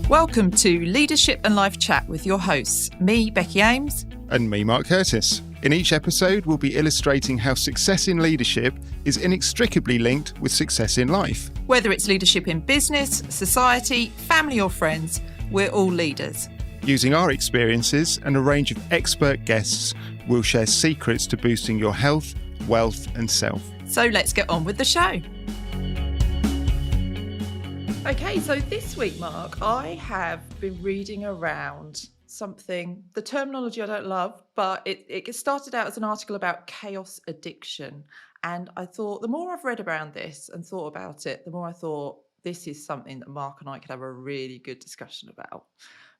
Welcome to Leadership and Life Chat with your hosts, me, Becky Ames. And me, Mark Curtis. In each episode, we'll be illustrating how success in leadership is inextricably linked with success in life. Whether it's leadership in business, society, family or friends, we're all leaders. Using our experiences and a range of expert guests, we'll share secrets to boosting your health, wealth and self. So let's get on with the show. Okay, so this week, Mark, I have been reading around something, the terminology I don't love, but it started out as an article about chaos addiction. And I thought the more I've read around this and thought about it, the more I thought this is something that Mark and I could have a really good discussion about,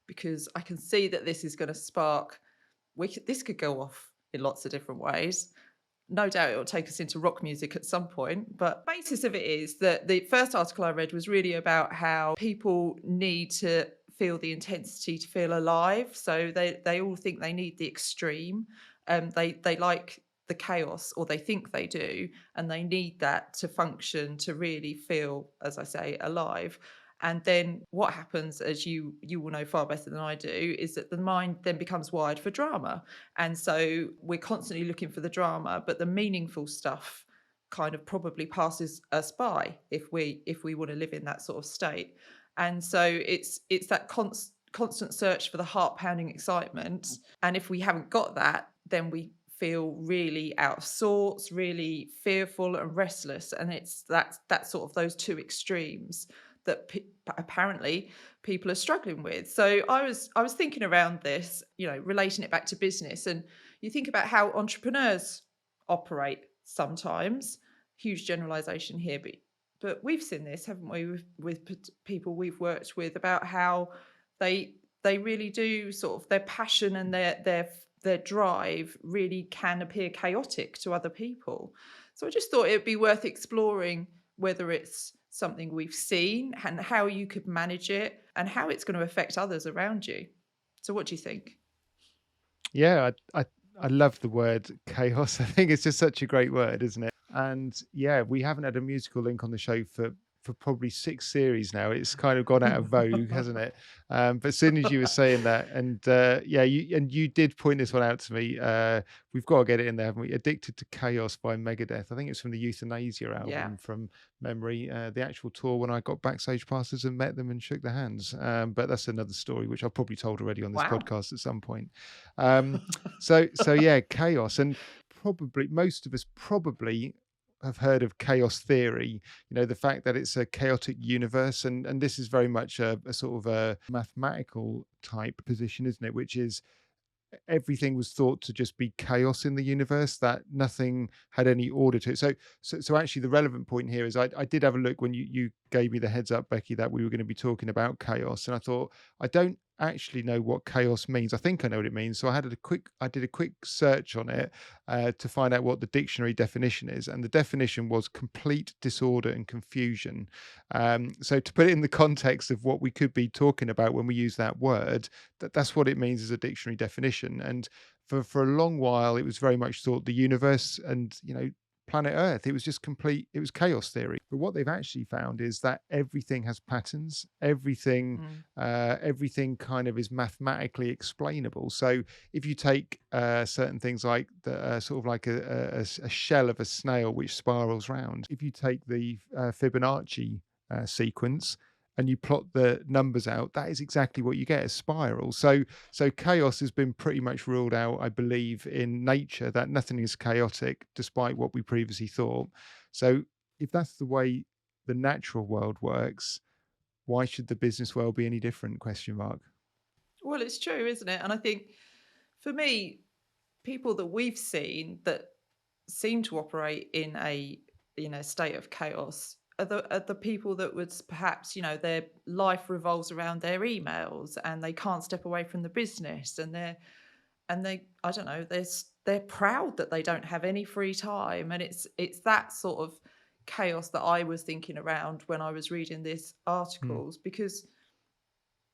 because I can see that this is going to spark, this could go off in lots of different ways. No doubt it will take us into rock music at some point, but the basis of it is that the first article I read was really about how people need to feel the intensity to feel alive. So they all think they need the extreme. They like the chaos, or they think they do, and they need that to function, to really feel, as I say, alive. And then what happens, as you will know far better than I do, is that the mind then becomes wired for drama. And so we're constantly looking for the drama, but the meaningful stuff kind of probably passes us by if we want to live in that sort of state. And so it's that constant search for the heart-pounding excitement. And if we haven't got that, then we feel really out of sorts, really fearful and restless. And it's that sort of those two extremes that apparently people are struggling with. So I was thinking around this, relating it back to business, and you think about how entrepreneurs operate sometimes. Huge generalization here, but we've seen this, haven't we, with people we've worked with, about how they really do sort of, their passion and their drive really can appear chaotic to other people. So I just thought it'd be worth exploring whether it's something we've seen and how you could manage it and how it's going to affect others around you. So what do you think? Yeah, I love the word chaos. I think it's just such a great word, isn't it? And yeah, we haven't had a musical link on the show for probably 6 series now. It's kind of gone out of vogue, hasn't it? But as soon as you were saying that, and you did point this one out to me. We've got to get it in there, haven't we? Addicted to Chaos by Megadeth. I think it's from the Euthanasia album from memory. The actual tour when I got backstage passes and met them and shook their hands. But that's another story, which I've probably told already on this podcast at some point. So yeah, chaos. And probably most of us have heard of chaos theory, the fact that it's a chaotic universe, and this is very much a sort of a mathematical type position, isn't it, which is everything was thought to just be chaos in the universe, that nothing had any order to it. So actually the relevant point here is I did have a look when you gave me the heads up, Becky, that we were going to be talking about chaos, and I thought, I don't actually know what chaos means. I think I know what it means. So I did a quick search on it to find out what the dictionary definition is. And the definition was complete disorder and confusion. So to put it in the context of what we could be talking about when we use that word, that's what it means as a dictionary definition. And for a long while, it was very much thought the universe and, planet Earth, it was chaos theory. But what they've actually found is that everything has patterns, everything kind of is mathematically explainable. So if you take certain things like the sort of like a shell of a snail which spirals round, if you take the Fibonacci sequence and you plot the numbers out, that is exactly what you get, a spiral. So chaos has been pretty much ruled out, I believe, in nature, that nothing is chaotic, despite what we previously thought. So if that's the way the natural world works, why should the business world be any different? ? Well, it's true, isn't it? And I think, for me, people that we've seen that seem to operate in a state of chaos are the people that would perhaps, their life revolves around their emails and they can't step away from the business, and they I don't know, they're proud that they don't have any free time. And it's that sort of chaos that I was thinking around when I was reading these articles, because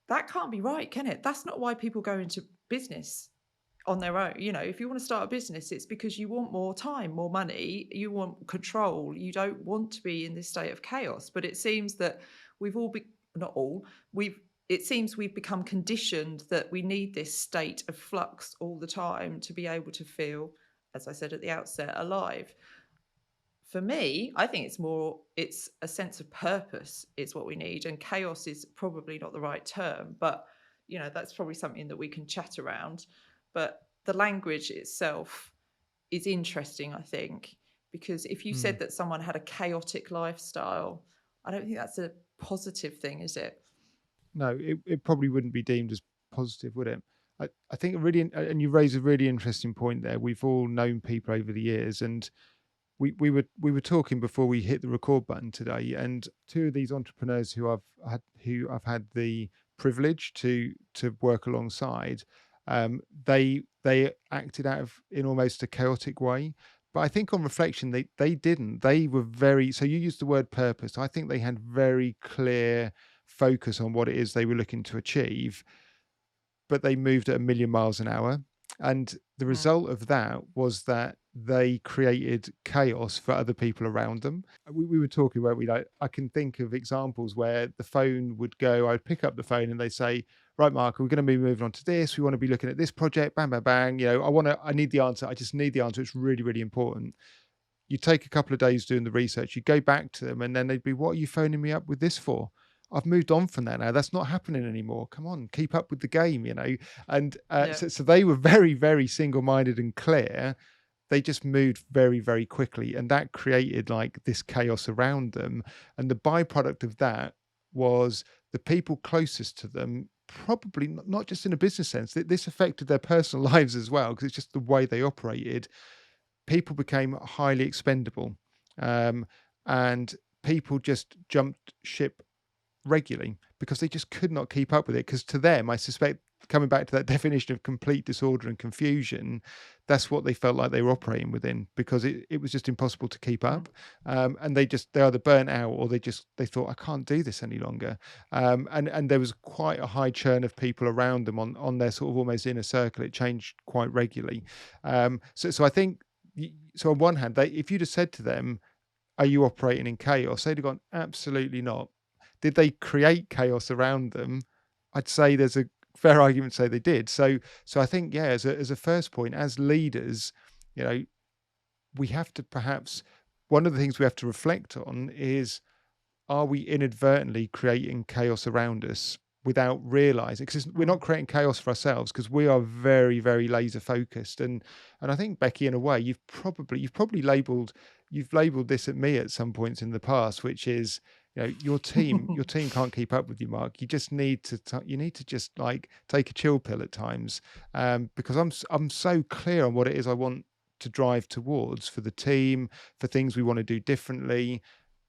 that can't be right, can it? That's not why people go into business on their own. If you want to start a business, it's because you want more time, more money, you want control, you don't want to be in this state of chaos. But it seems that we've all not all, it seems we've become conditioned that we need this state of flux all the time to be able to feel, as I said at the outset, alive. For me, I think it's a sense of purpose is what we need, and chaos is probably not the right term, but that's probably something that we can chat around. But the language itself is interesting, I think, because if you Mm. said that someone had a chaotic lifestyle, I don't think that's a positive thing, is it? No, it probably wouldn't be deemed as positive, would it? I think and you raise a really interesting point there. We've all known people over the years, and we were talking before we hit the record button today, and two of these entrepreneurs who I've had the privilege to work alongside, they acted out of in almost a chaotic way. But I think on reflection, they didn't. They were very, so you used the word purpose. I think they had very clear focus on what it is they were looking to achieve, but they moved at a million miles an hour. And the Mm. result of that was that they created chaos for other people around them. We were talking where we like, I can think of examples where the phone would go, I'd pick up the phone and they say, right, Mark, we're going to be moving on to this. We want to be looking at this project, bang, bang, bang. I need the answer. I just need the answer. It's really, really important. You take a couple of days doing the research, you go back to them, and then they'd be, what are you phoning me up with this for? I've moved on from that now. That's not happening anymore. Come on, keep up with the game. And Yeah. so they were very, very single minded and clear. They just moved very, very quickly. And that created like this chaos around them. And the byproduct of that was the people closest to them, probably not just in a business sense, this affected their personal lives as well, because it's just the way they operated. People became highly expendable, um, and people just jumped ship regularly because they just could not keep up with it. Because to them, I suspect, coming back to that definition of complete disorder and confusion, that's what they felt like they were operating within, because it was just impossible to keep Mm. up. And they either burnt out, or they thought, I can't do this any longer. And there was quite a high churn of people around them on their sort of almost inner circle. It changed quite regularly. So I think, so on one hand, if you'd have said to them, are you operating in chaos? They'd have gone, absolutely not. Did they create chaos around them? I'd say there's a fair argument to say they did. So I think, yeah, as a first point, as leaders, you know, we have to perhaps, one of the things we have to reflect on is, are we inadvertently creating chaos around us without realizing? Because we're Mm. not creating chaos for ourselves, because we are very, very laser focused. And I think, Becky, in a way, you've probably labeled this at me at some points in the past, which is, your team can't keep up with you, Mark. You just need to you need to just like take a chill pill at times, because I'm so clear on what it is I want to drive towards for the team, for things we want to do differently.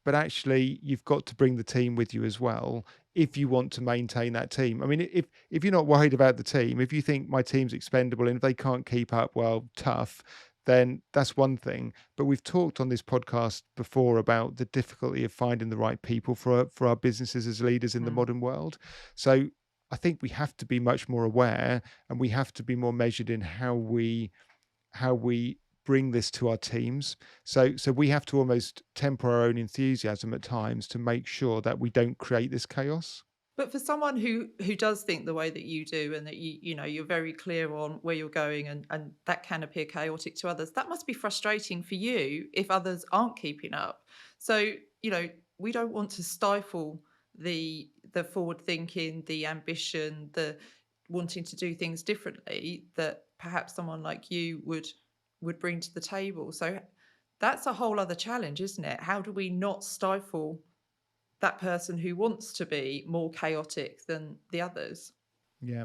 But actually, you've got to bring the team with you as well if you want to maintain that team. I mean, if you're not worried about the team, if you think my team's expendable and if they can't keep up, well, tough, then that's one thing. But we've talked on this podcast before about the difficulty of finding the right people for our businesses as leaders in the Mm. modern world. So I think we have to be much more aware, and we have to be more measured in how we bring this to our teams. So we have to almost temper our own enthusiasm at times to make sure that we don't create this chaos. But for someone who does think the way that you do, and that you're very clear on where you're going, and that can appear chaotic to others, that must be frustrating for you if others aren't keeping up. So, we don't want to stifle the forward thinking, the ambition, the wanting to do things differently that perhaps someone like you would bring to the table. So that's a whole other challenge, isn't it? How do we not stifle that person who wants to be more chaotic than the others? Yeah.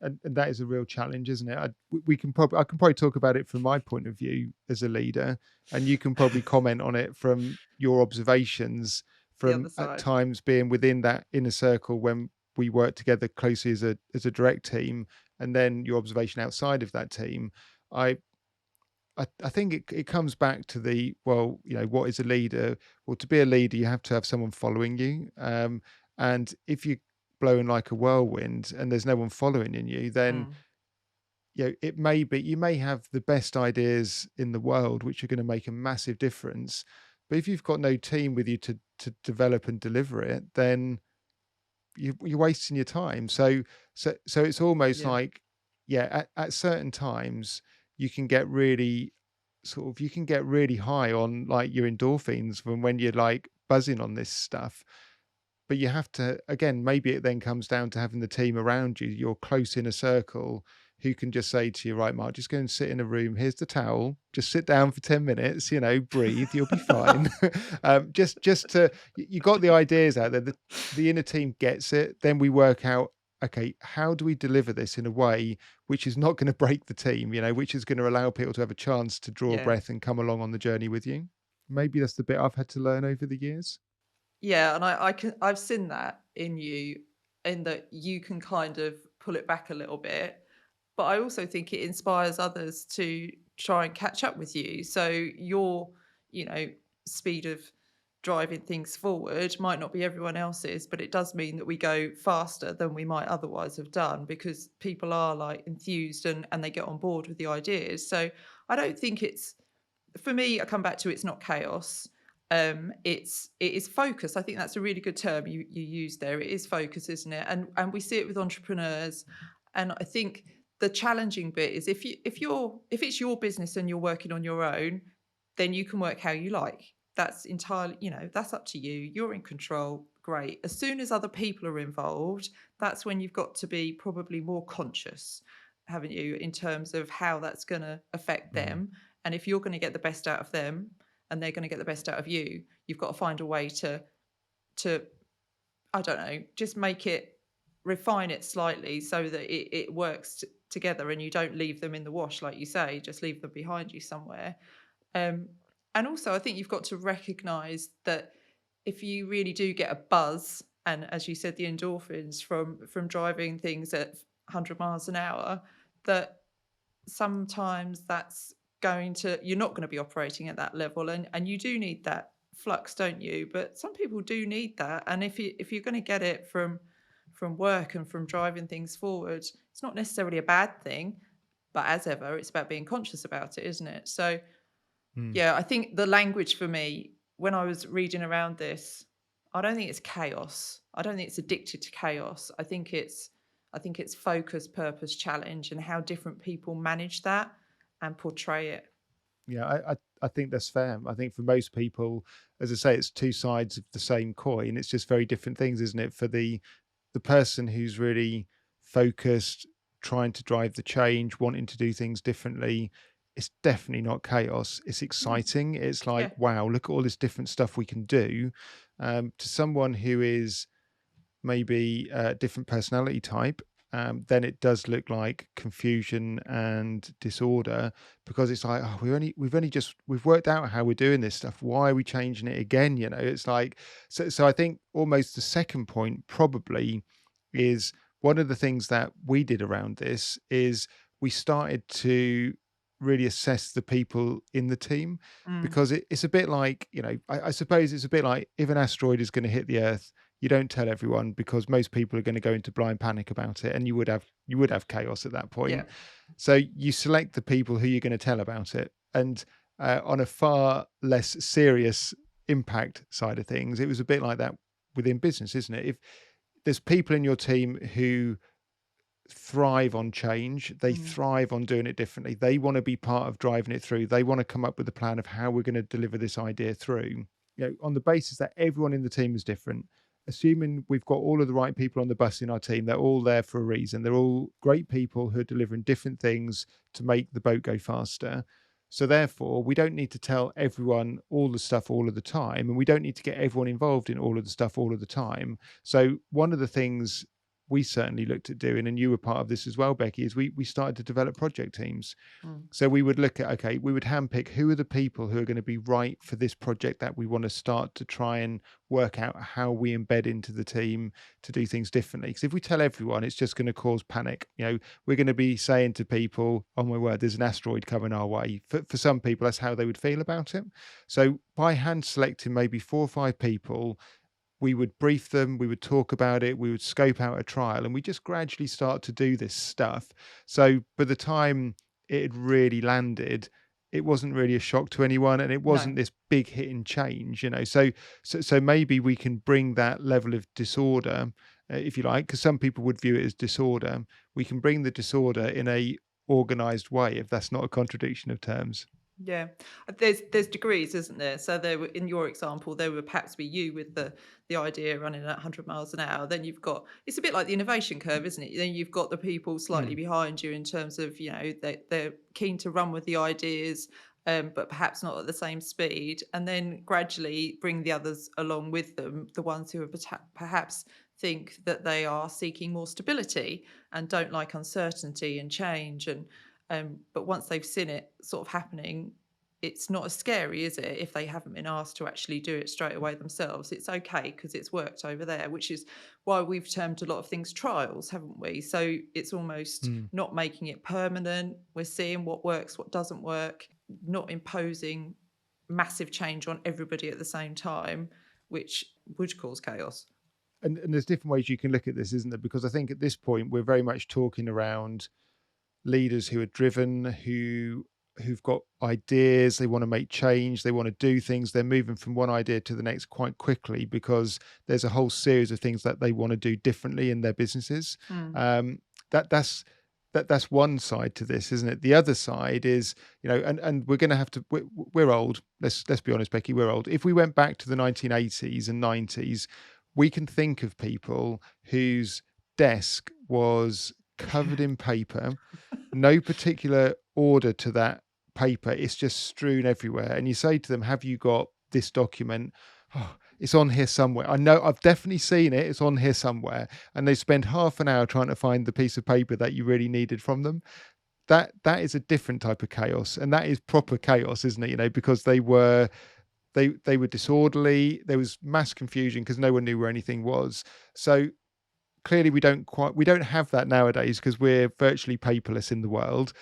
And that is a real challenge, isn't it? I can probably talk about it from my point of view as a leader, and you can probably comment on it from your observations The other from at side. times being within that inner circle when we work together closely as a direct team, and then your observation outside of that team. I I think it comes back to well, what is a leader? Well, to be a leader, you have to have someone following you. And if you're blowing like a whirlwind and there's no one following in you, then Mm. it may be, you may have the best ideas in the world, which are going to make a massive difference. But if you've got no team with you to develop and deliver it, then you're wasting your time. So it's almost Yeah. like, yeah, at certain times you can get really you can get really high on like your endorphins from when you're like buzzing on this stuff. But you have to, again, maybe it then comes down to having the team around you, your close inner circle, who can just say to you, right, Mark, just go and sit in a room. Here's the towel. Just sit down for 10 minutes, breathe, you'll be fine. Just to, you got the ideas out there. The inner team gets it. Then we work out, okay, how do we deliver this in a way which is not going to break the team, which is going to allow people to have a chance to draw a Yeah. breath and come along on the journey with you? Maybe that's the bit I've had to learn over the years. Yeah, and I've seen that in you, in that you can kind of pull it back a little bit, but I also think it inspires others to try and catch up with you. So your, you know, speed of driving things forward might not be everyone else's, but it does mean that we go faster than we might otherwise have done because people are like enthused and they get on board with the ideas. So I don't think it's, for me, I come back to, it's not chaos. It is focus. I think that's a really good term you used there. It is focus, isn't it? And we see it with entrepreneurs. And I think the challenging bit is if it's your business and you're working on your own, then you can work how you like. That's entirely, that's up to you. You're in control. Great. As soon as other people are involved, that's when you've got to be probably more conscious, haven't you, in terms of how that's going to affect Mm, them. And if you're going to get the best out of them and they're going to get the best out of you, you've got to find a way to I don't know, just make it, refine it slightly so that it works together and you don't leave them in the wash, like you say, just leave them behind you somewhere. Um, and also, I think you've got to recognize that if you really do get a buzz, and as you said, the endorphins from driving things at 100 miles an hour, that sometimes that's you're not going to be operating at that level, and you do need that flux, don't you? But some people do need that, and if you're going to get it from work and from driving things forward, it's not necessarily a bad thing, but as ever, it's about being conscious about it, isn't it? So mm. yeah, I think the language for me, when I was reading around this, I don't think it's chaos. I don't think it's addicted to chaos. I think it's focus, purpose, challenge, and how different people manage that and portray it. Yeah, I think that's fair. I think for most people, as I say, it's two sides of the same coin. It's just very different things, isn't it? For the person who's really focused, trying to drive the change, wanting to do things differently, it's definitely not chaos. It's No. exciting. It's like, Yeah. wow, look at all this different stuff we can do. To someone who is maybe a different personality type, then it does look like confusion and disorder, because it's like, oh, we've worked out how we're doing this stuff. Why are we changing it again? It's like, so I think almost the second point probably is one of the things that we did around this is we started to really assess the people in the team, Mm. because it's a bit like, I suppose it's a bit like if an asteroid is going to hit the earth, you don't tell everyone, because most people are going to go into blind panic about it, and you would have chaos at that Yeah. point. So you select the people who you're going to tell about it. And on a far less serious impact side of things, it was a bit like that within business, isn't it? If there's people in your team who thrive on change, they Mm. thrive on doing it differently, they want to be part of driving it through, they want to come up with a plan of how we're going to deliver this idea through, on the basis that everyone in the team is different, assuming we've got all of the right people on the bus in our team, they're all there for a reason, they're all great people who are delivering different things to make the boat go faster. So therefore, we don't need to tell everyone all the stuff all of the time, and we don't need to get everyone involved in all of the stuff all of the time. So one of the things we certainly looked at doing, and you were part of this as well, Becky, is we started to develop project teams. Mm. So we would look at, okay, we would handpick who are the people who are going to be right for this project that we want to start to try and work out how we embed into the team to do things differently. Because if we tell everyone, it's just going to cause panic. We're going to be saying to people, oh my word, there's an asteroid coming our way. For some people, that's how they would feel about it. So by hand selecting maybe 4 or 5 people, we would brief them, we would talk about it, we would scope out a trial, and we just gradually start to do this stuff. So by the time it had really landed, it wasn't really a shock to anyone, and it No. wasn't this big hit and change. So maybe we can bring that level of disorder if you like, because some people would view it as disorder. We can bring the disorder in a organized way, if that's not a contradiction of terms. Yeah. There's degrees, isn't there? So there were, in your example, there would perhaps be you with the idea running at 100 miles an hour. Then you've got, it's a bit like the innovation curve, isn't it? Then you've got the people slightly Mm, behind you in terms of, they're keen to run with the ideas, but perhaps not at the same speed. And then gradually bring the others along with them, the ones who are perhaps think that they are seeking more stability and don't like uncertainty and change. But once they've seen it sort of happening, it's not as scary, is it? If they haven't been asked to actually do it straight away themselves, it's okay because it's worked over there, which is why we've termed a lot of things trials, haven't we? So it's almost mm. not making it permanent. We're seeing what works, what doesn't work, not imposing massive change on everybody at the same time, which would cause chaos. And there's different ways you can look at this, isn't there? Because I think at this point we're very much talking around leaders who are driven, who've got ideas, they want to make change, they want to do things, they're moving from one idea to the next quite quickly because there's a whole series of things that they want to do differently in their businesses. Mm. Um, that's one side to this, isn't it? The other side is, and we're going to have to. We're old. Let's be honest, Becky. We're old. If we went back to the 1980s and 90s, we can think of people whose desk was covered in paper, no particular order to that paper. It's just strewn everywhere. And you say to them, have you got this document? Oh, it's on here somewhere. I know I've definitely seen it. It's on here somewhere. And they spend half an hour trying to find the piece of paper that you really needed from them. That is a different type of chaos. And that is proper chaos, isn't it? Because they were disorderly. There was mass confusion because no one knew where anything was. So clearly we don't have that nowadays because we're virtually paperless in the world,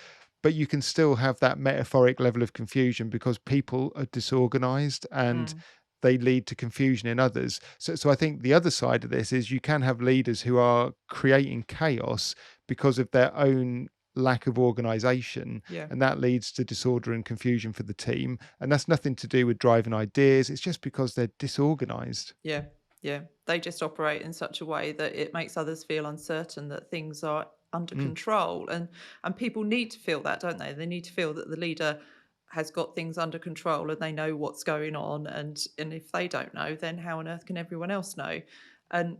but you can still have that metaphoric level of confusion because people are disorganized and Mm. they lead to confusion in others. So I think the other side of this is you can have leaders who are creating chaos because of their own lack of organization, Yeah. and that leads to disorder and confusion for the team, and that's nothing to do with driving ideas. It's just because they're disorganized. Yeah, yeah. They just operate in such a way that it makes others feel uncertain that things are under Mm. control. And people need to feel that, don't they? They need to feel that the leader has got things under control and they know what's going on. And if they don't know, then how on earth can everyone else know? And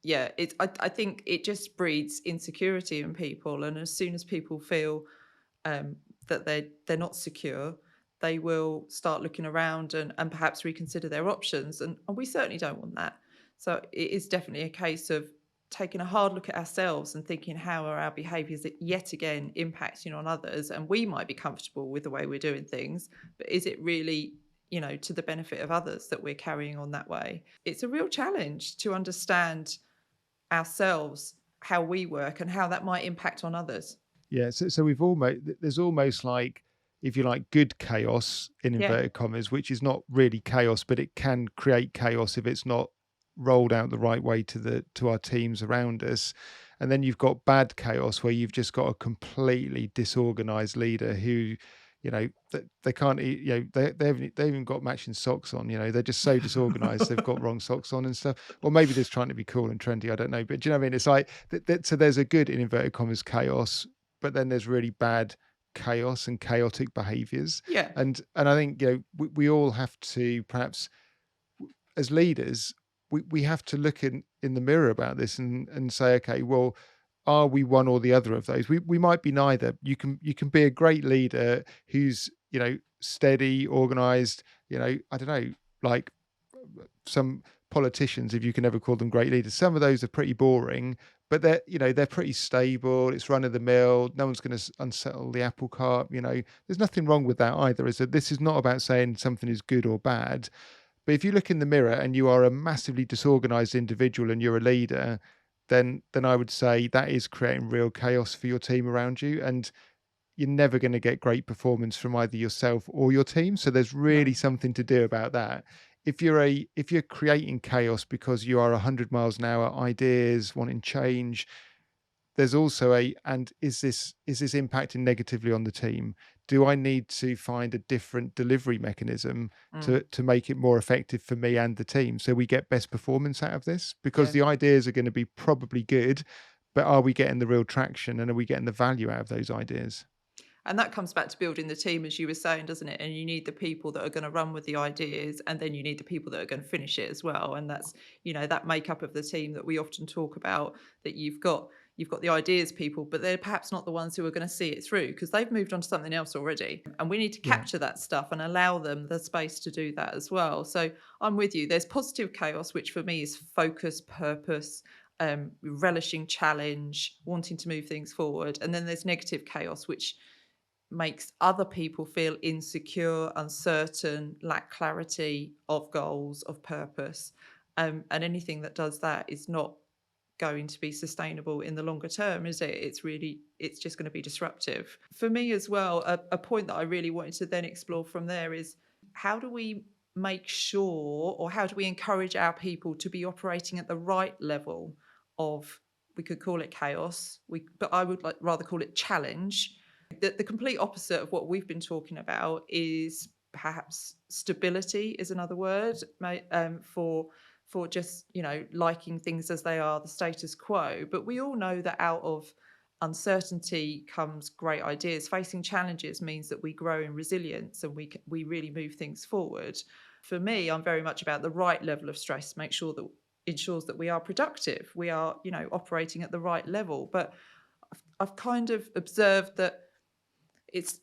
yeah, I think it just breeds insecurity in people. And as soon as people feel um, that they're not secure, they will start looking around and perhaps reconsider their options. And we certainly don't want that. So it is definitely a case of taking a hard look at ourselves and thinking how are our behaviours yet again impacting on others. And we might be comfortable with the way we're doing things, but is it really, to the benefit of others that we're carrying on that way? It's a real challenge to understand ourselves, how we work, and how that might impact on others. Yeah, so there's almost like, if you like, good chaos in Yeah. inverted commas, which is not really chaos, but it can create chaos if it's not rolled out the right way to our teams around us. And then you've got bad chaos where you've just got a completely disorganized leader who, they can't eat, they haven't got matching socks on, they're just so disorganized, they've got wrong socks on and stuff. Or maybe they're just trying to be cool and trendy, I don't know. But do you know what I mean? It's like so there's a good, in inverted commas, chaos, but then there's really bad chaos and chaotic behaviors. Yeah. And I think, we all have to, perhaps as leaders, we have to look in the mirror about this and say, okay, well, are we one or the other of those? We might be neither. You can be a great leader who's, steady, organized, I don't know, like some politicians, if you can ever call them great leaders. Some of those are pretty boring, but they're pretty stable. It's run of the mill. No one's going to unsettle the apple cart. There's nothing wrong with that either. This is not about saying something is good or bad. But if you look in the mirror and you are a massively disorganized individual and you're a leader, then I would say that is creating real chaos for your team around you. And you're never going to get great performance from either yourself or your team. So there's No. really something to do about that. If you're creating chaos because you are 100 miles an hour, ideas, wanting change, there's also and is this impacting negatively on the team? do I need to find a different delivery mechanism Mm, to make it more effective for me and the team so we get best performance out of this? Because yeah. the ideas are going to be probably good, but are we getting the real traction and are we getting the value out of those ideas? And that comes back to building the team, as you were saying, doesn't it? And you need the people that are going to run with the ideas, and then you need the people that are going to finish it as well. And that's, that makeup of the team that we often talk about, that you've got the ideas people, but they're perhaps not the ones who are going to see it through because they've moved on to something else already. And we need to Yeah. capture that stuff and allow them the space to do that as well. So I'm with you. There's positive chaos, which for me is focus, purpose, relishing challenge, wanting to move things forward. And then there's negative chaos, which makes other people feel insecure, uncertain, lack clarity of goals, of purpose. And anything that does that is not going to be sustainable in the longer term, is it? It's just going to be disruptive. For me as well, a point that I really wanted to then explore from there is how do we make sure, or how do we encourage our people to be operating at the right level of, we could call it chaos, but I would rather call it challenge. The complete opposite of what we've been talking about is perhaps stability is another word, for just liking things as they are, the status quo. But we all know that out of uncertainty comes great ideas. Facing challenges means that we grow in resilience and we really move things forward. For me, I'm very much about the right level of stress, make sure that ensures that we are productive, we are operating at the right level. But I've kind of observed that it's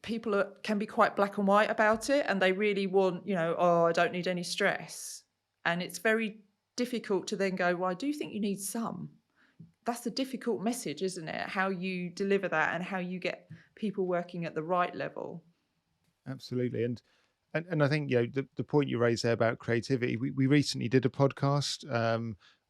can be quite black and white about it, and they really want, oh, I don't need any stress. And it's very difficult to then go, well, I do think you need some. That's a difficult message, isn't it? How you deliver that and how you get people working at the right level. Absolutely. And I think, the point you raised there about creativity, we recently did a podcast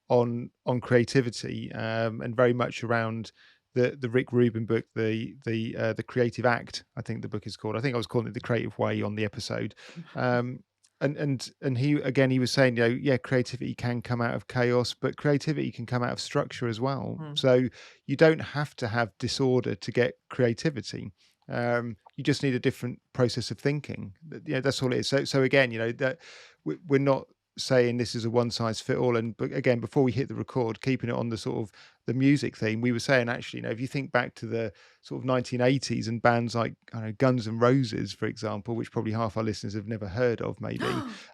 on creativity, and very much around the Rick Rubin book, the Creative Act, I think the book is called. I think I was calling it The Creative Way on the episode. Um, and he was saying, yeah, creativity can come out of chaos, but creativity can come out of structure as well. Mm, So you don't have to have disorder to get creativity. You just need a different process of thinking. That's all it is. So again, that we're not saying this is a one size fit all. And but again, before we hit the record, keeping it on the sort of the music theme, we were saying actually, if you think back to the sort of 1980s and bands like, I don't know, Guns N' Roses, for example, which probably half our listeners have never heard of, maybe,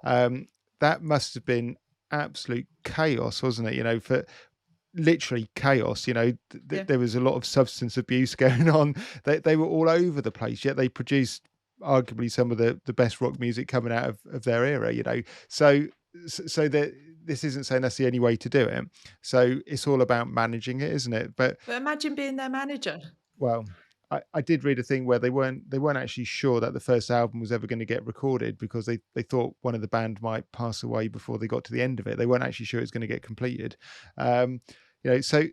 um, that must have been absolute chaos, wasn't it? For literally chaos. yeah. There was a lot of substance abuse going on. They were all over the place, yet they produced arguably some of the best rock music coming out of their era. So that this isn't saying that's the only way to do it. So it's all about managing it, isn't it? But But imagine being their manager. well, I did read a thing where they weren't actually sure that the first album was ever going to get recorded because they thought one of the band might pass away before they got to the end of it. They weren't actually sure it was going to get completed. Um, so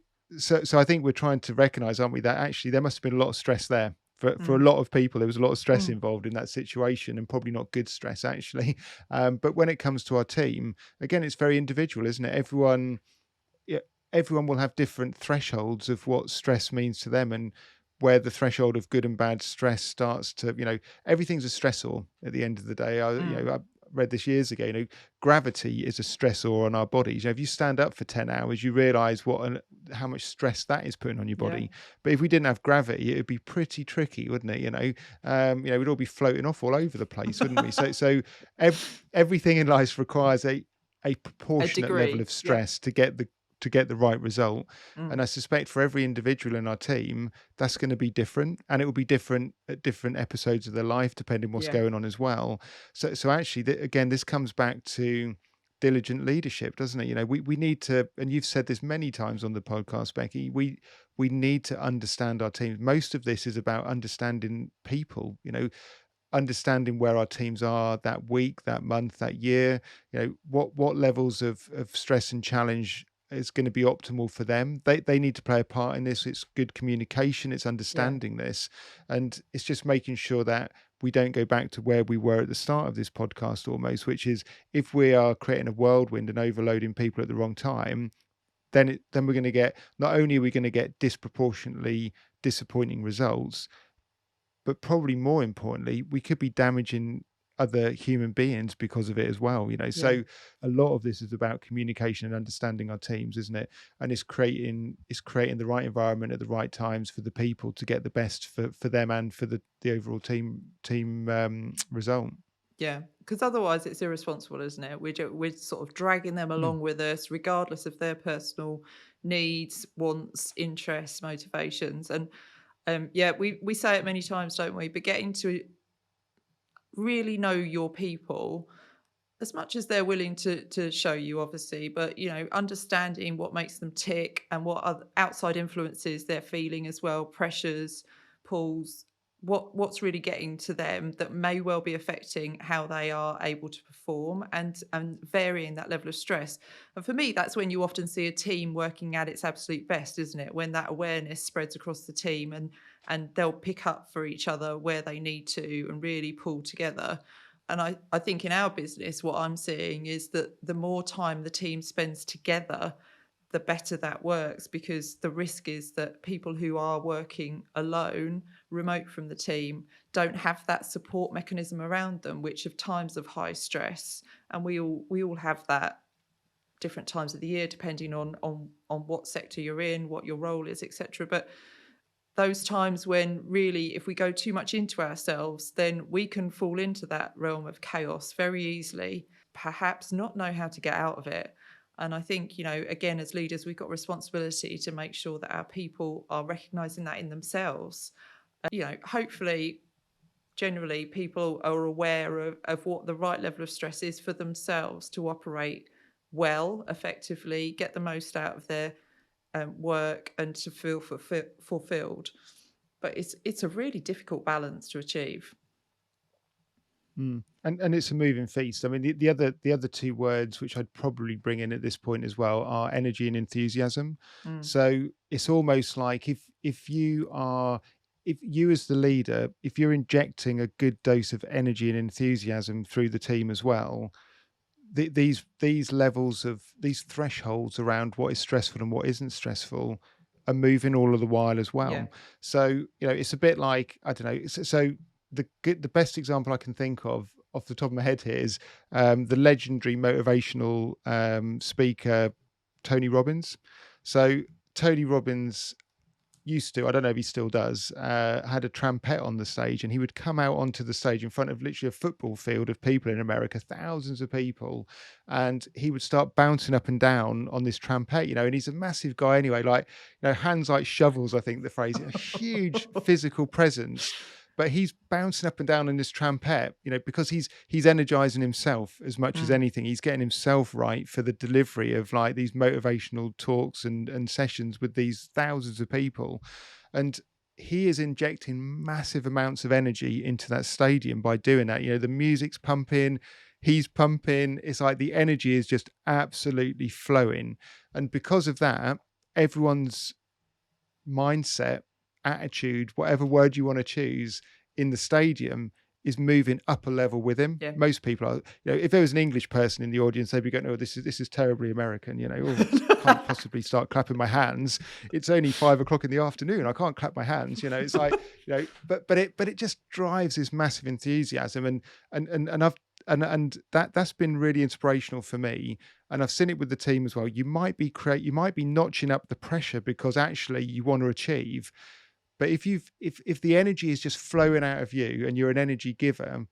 I think we're trying to recognise, aren't we, that actually there must have been a lot of stress there. For a Mm, lot of people, there was a lot of stress mm, involved in that situation, and probably not good stress actually. But when it comes to our team, again, it's very individual, isn't it? Yeah, everyone will have different thresholds of what stress means to them, and where the threshold of good and bad stress starts to, everything's a stressor at the end of the day. mm. I read this years ago, gravity is a stressor on our bodies. If you stand up for 10 hours, you realize how much stress that is putting on your Yeah. body. But if we didn't have gravity, it would be pretty tricky, wouldn't it? We'd all be floating off all over the place, wouldn't we? So everything in life requires a A proportionate level degree. of Yeah. stress to get the right result. And Mm, I suspect for every individual in our team, that's going to be different, and it will be different at different episodes of their life, depending what's yeah. going on as well. So actually, again, this comes back to diligent leadership, doesn't it? We need to, and you've said this many times on the podcast, Becky. We need to understand our teams. Most of this is about understanding people. Understanding where our teams are that week, that month, that year. What levels of stress and challenge is going to be optimal for them. They need to play a part in this. It's good communication, it's Yeah. understanding this, and it's just making sure that we don't go back to where we were at the start of this podcast almost, which is if we are creating a whirlwind and overloading people at the wrong time, then we're going to get, not only are we going to get disproportionately disappointing results, but probably more importantly, we could be damaging other human beings because of it as well, Yeah. so a lot of this is about communication and understanding our teams, isn't it? And it's creating the right environment at the right times for the people to get the best for them and for the overall team result. Yeah, because otherwise it's irresponsible, isn't it? We're sort of dragging them Mm, along with us, regardless of their personal needs, wants, interests, motivations. And yeah, we say it many times, don't we? But getting to really know your people as much as they're willing to show you, obviously, but understanding what makes them tick and what other outside influences they're feeling as well, pressures, pulls, what's really getting to them that may well be affecting how they are able to perform, and varying that level of stress. And for me, that's when you often see a team working at its absolute best, isn't it? When that awareness spreads across the team, and they'll pick up for each other where they need to and really pull together. And I think in our business, what I'm seeing is that the more time the team spends together, the better that works, because the risk is that people who are working alone, remote from the team, don't have that support mechanism around them, which of times of high stress, and we all have that different times of the year, depending on what sector you're in, what your role is, etc. But those times when really, if we go too much into ourselves, then we can fall into that realm of chaos very easily, perhaps not know how to get out of it. And I think, again, as leaders, we've got responsibility to make sure that our people are recognizing that in themselves. Hopefully, generally, people are aware of what the right level of stress is for themselves to operate well, effectively, get the most out of their work, and to feel fulfilled. But it's a really difficult balance to achieve. mm. And it's a moving feast. I mean, the other two words which I'd probably bring in at this point as well are energy and enthusiasm. Mm, So it's almost like if you as the leader, if you're injecting a good dose of energy and enthusiasm through the team as well, these levels of these thresholds around what is stressful and what isn't stressful are moving all of the while as yeah, well. So it's a bit like, I don't know. So the best example I can think of off the top of my head here is the legendary motivational speaker Tony Robbins. So Tony Robbins used to, I don't know if he still does, had a trumpet on the stage, and he would come out onto the stage in front of literally a football field of people in America, thousands of people, and he would start bouncing up and down on this trumpet, and he's a massive guy anyway, like, hands like shovels, I think the phrase, a huge physical presence. But he's bouncing up and down on this trumpet, because he's energizing himself as much as mm, anything. He's getting himself right for the delivery of like these motivational talks and sessions with these thousands of people. And he is injecting massive amounts of energy into that stadium by doing that. The music's pumping, he's pumping. It's like the energy is just absolutely flowing. And because of that, everyone's mindset, attitude, whatever word you want to choose in the stadium is moving up a level with him. yeah. Most people are, if there was an English person in the audience, they'd be going, "Oh, this is terribly American." Oh, can't possibly start clapping my hands. It's only 5 o'clock in the afternoon. I can't clap my hands. It's like, but it just drives this massive enthusiasm, and that's been really inspirational for me. And I've seen it with the team as well. You might be notching up the pressure because actually you want to achieve. But if the energy is just flowing out of you and you're an energy giver,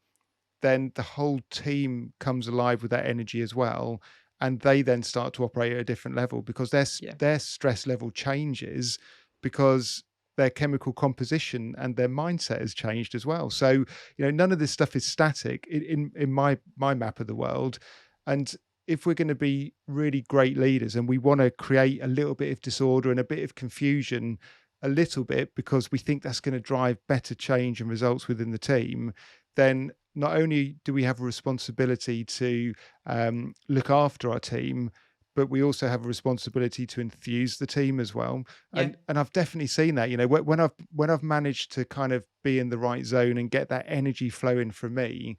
then the whole team comes alive with that energy as well, and they then start to operate at a different level because Yeah, their stress level changes because their chemical composition and their mindset has changed as well. So none of this stuff is static in my map of the world. And if we're going to be really great leaders and we want to create a little bit of disorder and a bit of confusion, a little bit, because we think that's going to drive better change and results within the team, then not only do we have a responsibility to look after our team, but we also have a responsibility to enthuse the team as well. yeah, And I've definitely seen that. When I've managed to kind of be in the right zone and get that energy flowing from me,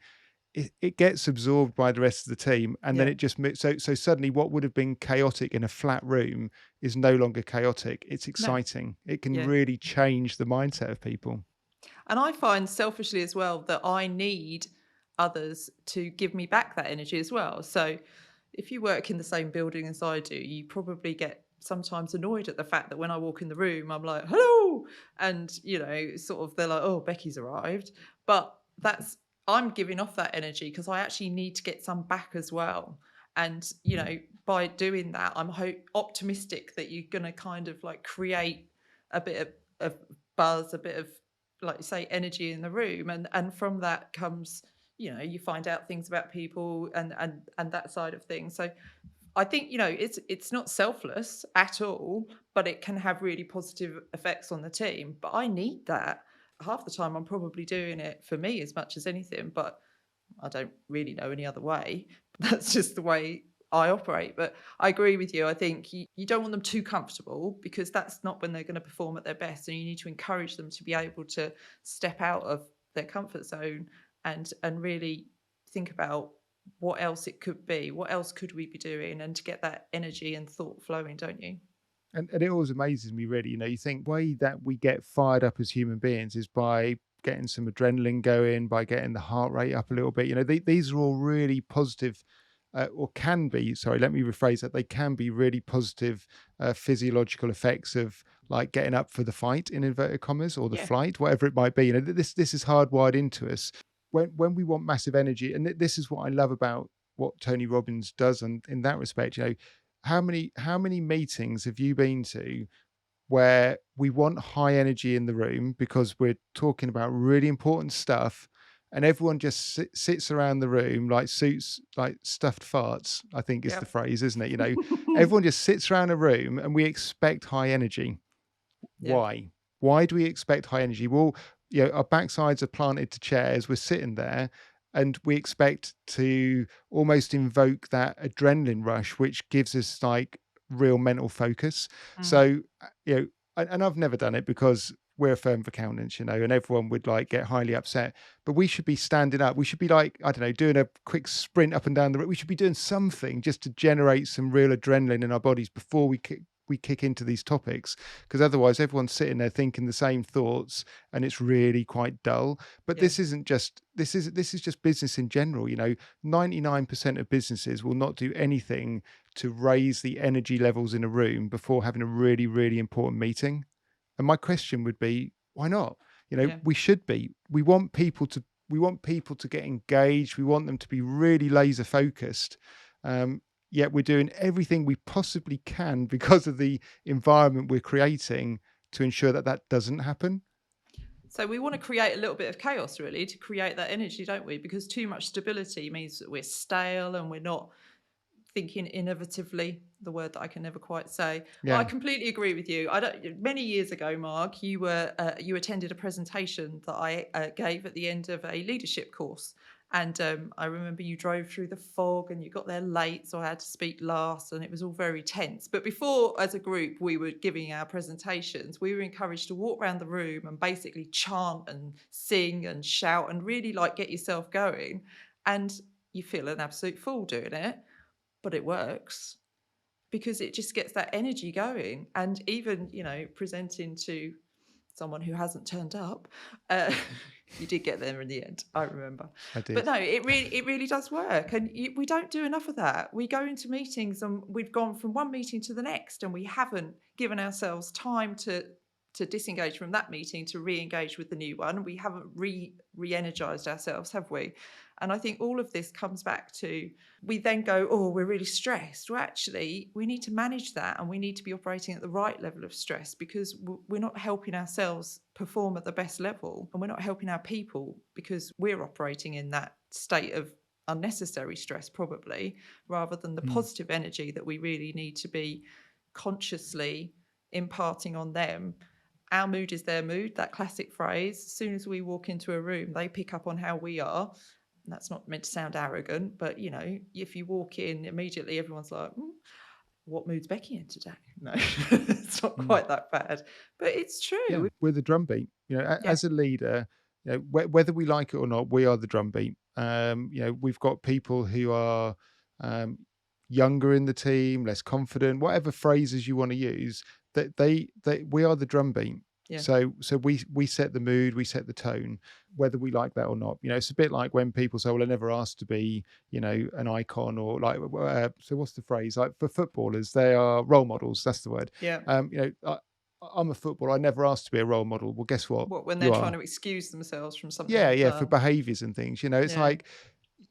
it gets absorbed by the rest of the team, and then yeah, it just so suddenly what would have been chaotic in a flat room is no longer chaotic. It's no, exciting. It can yeah. really change the mindset of people. And I find selfishly as well that I need others to give me back that energy as well. So if you work in the same building as I do, you probably get sometimes annoyed at the fact that when I walk in the room, I'm like, hello. And, sort of they're like, oh, Becky's arrived. But I'm giving off that energy because I actually need to get some back as well. And, by doing that, I'm optimistic that you're going to kind of like create a bit of buzz, a bit of, like you say, energy in the room. And from that comes, you find out things about people and that side of things. So I think, it's not selfless at all, but it can have really positive effects on the team. But I need that. Half the time I'm probably doing it for me as much as anything, but I don't really know any other way. That's just the way I operate. But I agree with you. I think you don't want them too comfortable because that's not when they're going to perform at their best. And you need to encourage them to be able to step out of their comfort zone and really think about what else it could be. What else could we be doing? And to get that energy and thought flowing, don't you? And it always amazes me, really. You think the way that we get fired up as human beings is by getting some adrenaline going, by getting the heart rate up a little bit. These are all really positive, or can be. Sorry, let me rephrase that. They can be really positive physiological effects of like getting up for the fight in inverted commas or the Yeah. flight, whatever it might be. This is hardwired into us. When we want massive energy, and this is what I love about what Tony Robbins does, and in that respect, how many meetings have you been to where we want high energy in the room because we're talking about really important stuff, and everyone just sits around the room like suits like stuffed farts, I think is the Yep. phrase, isn't it? Everyone just sits around a room and we expect high energy. Yeah. Why do we expect high energy? Well, our backsides are planted to chairs, we're sitting there, and we expect to almost invoke that adrenaline rush, which gives us like real mental focus. Mm. So, and I've never done it because we're a firm of accountants, and everyone would like get highly upset. But we should be standing up. We should be like, I don't know, doing a quick sprint up and down the road. We should be doing something just to generate some real adrenaline in our bodies before we kick into these topics, because otherwise everyone's sitting there thinking the same thoughts and it's really quite dull. But Yeah. this is just business in general. 99% of businesses will not do anything to raise the energy levels in a room before having a really, really important meeting. And my question would be, why not? Yeah. We should be. We want people to get engaged. We want them to be really laser focused. Yet we're doing everything we possibly can because of the environment we're creating to ensure that that doesn't happen. So we want to create a little bit of chaos, really, to create that energy, don't we? Because too much stability means that we're stale and we're not thinking innovatively, the word that I can never quite say. But I Yeah. completely agree with you. I don't. Many years ago, Mark, you attended a presentation that I gave at the end of a leadership course, and I remember you drove through the fog and you got there late, so I had to speak last, and it was all very tense. But before, as a group, we were giving our presentations, we were encouraged to walk around the room and basically chant and sing and shout and really like get yourself going. And you feel an absolute fool doing it, but it works because it just gets that energy going. And even, presenting to someone who hasn't turned up, uh, you did get there in the end, I remember. I But did. no, it really does work. And we don't do enough of that. We go into meetings and we've gone from one meeting to the next, and we haven't given ourselves time to disengage from that meeting to re-engage with the new one. We haven't re-energized ourselves, have we? And I think all of this comes back to, we then go, oh, we're really stressed. Well, actually, we need to manage that, and we need to be operating at the right level of stress, because we're not helping ourselves perform at the best level, and we're not helping our people because we're operating in that state of unnecessary stress, probably, rather than the Mm. positive energy that we really need to be consciously imparting on them. Our mood is their mood, that classic phrase. As soon as we walk into a room, they pick up on how we are. And that's not meant to sound arrogant, but if you walk in, immediately everyone's like, what mood's Becky in today? No, it's not Mm. quite that bad, but it's Yeah, true. we're the drumbeat. Yeah. As a leader, whether we like it or not, we are the drumbeat. We've got people who are um, younger in the team, less confident, whatever phrases you want to use. That we are the drumbeat, Yeah. So we set the mood, we set the tone, whether we like that or not. It's a bit like when people say, "Well, I never asked to be, an icon," or like. So what's the phrase? Like for footballers, they are role models. That's the word. Yeah. I'm a footballer. I never asked to be a role model. Well, guess what? What, when they're You trying are. to excuse themselves from something Yeah, they've yeah, for done? behaviors and things. It's Yeah. like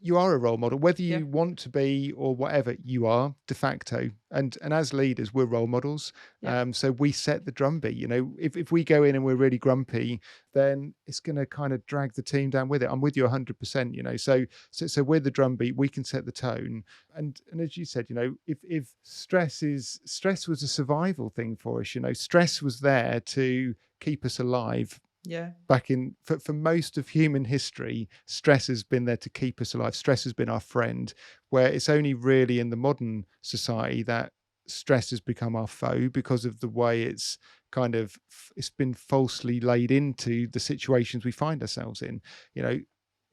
you are a role model, whether Yeah. you want to be or whatever, you are de facto. And as leaders, we're role models. Yeah. So we set the drumbeat. If we go in and we're really grumpy, then it's going to kind of drag the team down with it. I'm with you 100%. So we're the drumbeat. We can set the tone. And as you said, if stress was a survival thing for us. Stress was there to keep us alive. Yeah. Back in for most of human history, stress has been there to keep us alive. Stress has been our friend, where it's only really in the modern society that stress has become our foe because of the way it's been falsely laid into the situations we find ourselves in.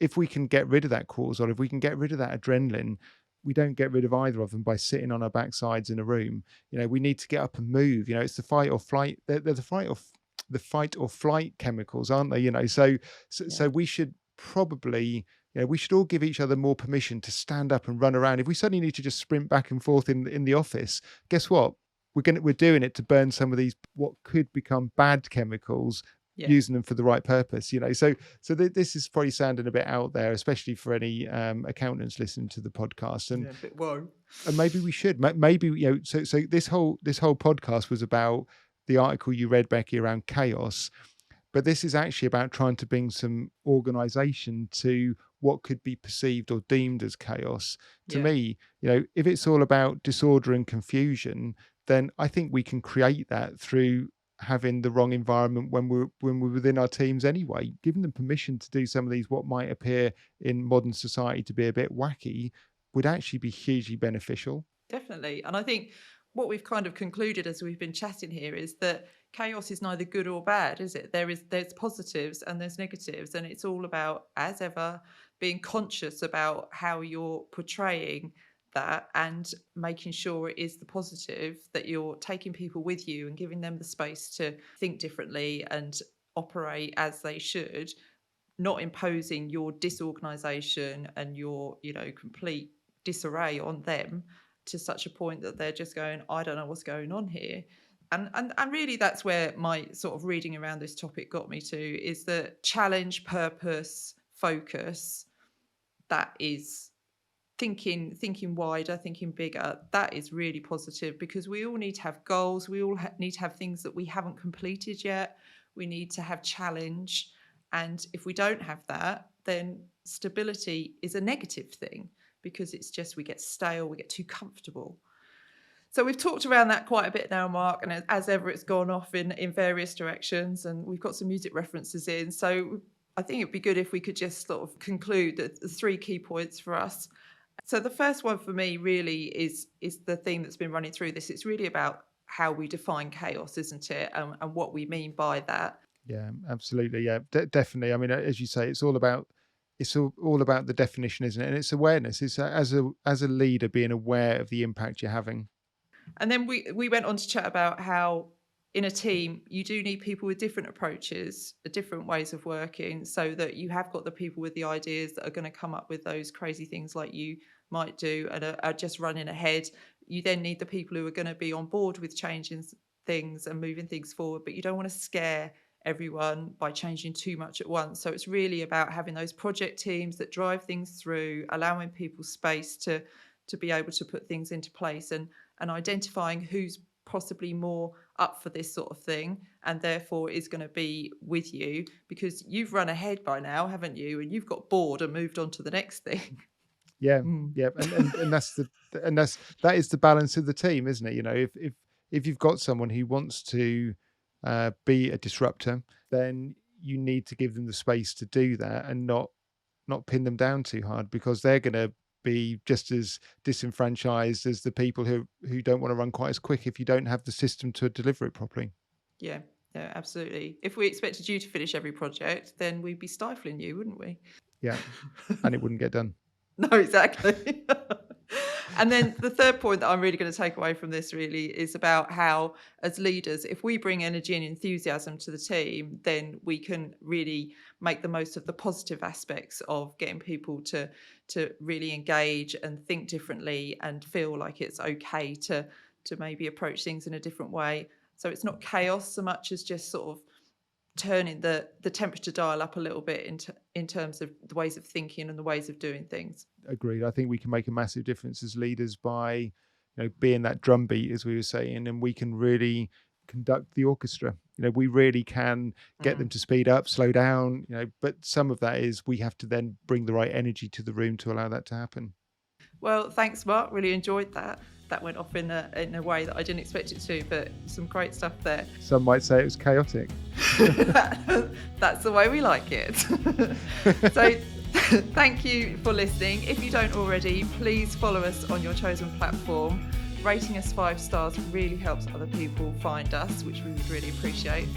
If we can get rid of that cortisol, if we can get rid of that adrenaline, we don't get rid of either of them by sitting on our backsides in a room. We need to get up and move. It's the fight or flight. They're the fight or flight chemicals, aren't they? So Yeah. we should probably, we should all give each other more permission to stand up and run around. If we suddenly need to just sprint back and forth in the office, guess what? We're doing it to burn some of these what could become bad chemicals, Yeah. using them for the right purpose. This is probably sounding a bit out there, especially for any accountants listening to the podcast. And Yeah. A bit whoa. and maybe we should, maybe so this whole podcast was about the article you read, Becky, around chaos, but this is actually about trying to bring some organization to what could be perceived or deemed as chaos. To Yeah. me, if it's all about disorder and confusion, then I think we can create that through having the wrong environment when we're within our teams anyway. Giving them permission to do some of these what might appear in modern society to be a bit wacky would actually be hugely beneficial. Definitely. And I think what we've kind of concluded as we've been chatting here is that chaos is neither good or bad, is it? There's positives and there's negatives, and it's all about, as ever, being conscious about how you're portraying that and making sure it is the positive, that you're taking people with you and giving them the space to think differently and operate as they should, not imposing your disorganization and your, complete disarray on them to such a point that they're just going, I don't know what's going on here. And really that's where my sort of reading around this topic got me to, is that challenge, purpose, focus, that is thinking wider, thinking bigger. That is really positive, because we all need to have goals. We all need to have things that we haven't completed yet. We need to have challenge. And if we don't have that, then stability is a negative thing, because it's just, we get stale, we get too comfortable. So we've talked around that quite a bit now, Mark, and as ever, it's gone off in various directions, and we've got some music references in. So I think it'd be good if we could just sort of conclude the three key points for us. So the first one for me really is the theme that's been running through this. It's really about how we define chaos, isn't it? And what we mean by that. Yeah, absolutely. Yeah, definitely. I mean, as you say, it's all about the definition, isn't it? And it's awareness. It's as a leader being aware of the impact you're having. And then we went on to chat about how in a team you do need people with different approaches, different ways of working, so that you have got the people with the ideas that are going to come up with those crazy things like you might do and are just running ahead. You then need the people who are going to be on board with changing things and moving things forward, but you don't want to scare everyone by changing too much at once. So it's really about having those project teams that drive things through, allowing people space to be able to put things into place, and identifying who's possibly more up for this sort of thing and therefore is going to be with you, because you've run ahead by now, haven't you? And you've got bored and moved on to the next thing. Yeah, Mm. yeah, and that is the balance of the team, isn't it? If you've got someone who wants to be a disruptor, then you need to give them the space to do that and not pin them down too hard, because they're going to be just as disenfranchised as the people who don't want to run quite as quick if you don't have the system to deliver it properly. Yeah, absolutely. If we expected you to finish every project, then we'd be stifling you, wouldn't we? Yeah, and it wouldn't get done. No, exactly. And then the third point that I'm really going to take away from this really is about how, as leaders, if we bring energy and enthusiasm to the team, then we can really make the most of the positive aspects of getting people to really engage and think differently and feel like it's okay to maybe approach things in a different way. So it's not chaos so much as just sort of turning the temperature dial up a little bit in terms of the ways of thinking and the ways of doing things. Agreed. I think we can make a massive difference as leaders by, being that drumbeat, as we were saying, and we can really conduct the orchestra. We really can get them to speed up, slow down, but some of that is we have to then bring the right energy to the room to allow that to happen. Well, thanks, Mark. Really enjoyed that. That went off in a way that I didn't expect it to, but some great stuff there. Some might say it was chaotic. That's the way we like it. So thank you for listening. If you don't already, please follow us on your chosen platform. Rating us 5 stars really helps other people find us, which we would really appreciate.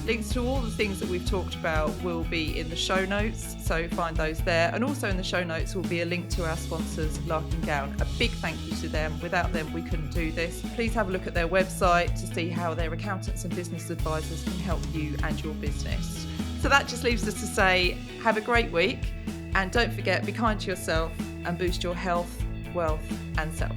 Links to all the things that we've talked about will be in the show notes, so find those there. And also in the show notes will be a link to our sponsors, Lark & Gown. A big thank you to them. Without them, we couldn't do this. Please have a look at their website to see how their accountants and business advisors can help you and your business. So that just leaves us to say, have a great week. And don't forget, be kind to yourself and boost your health, wealth and self.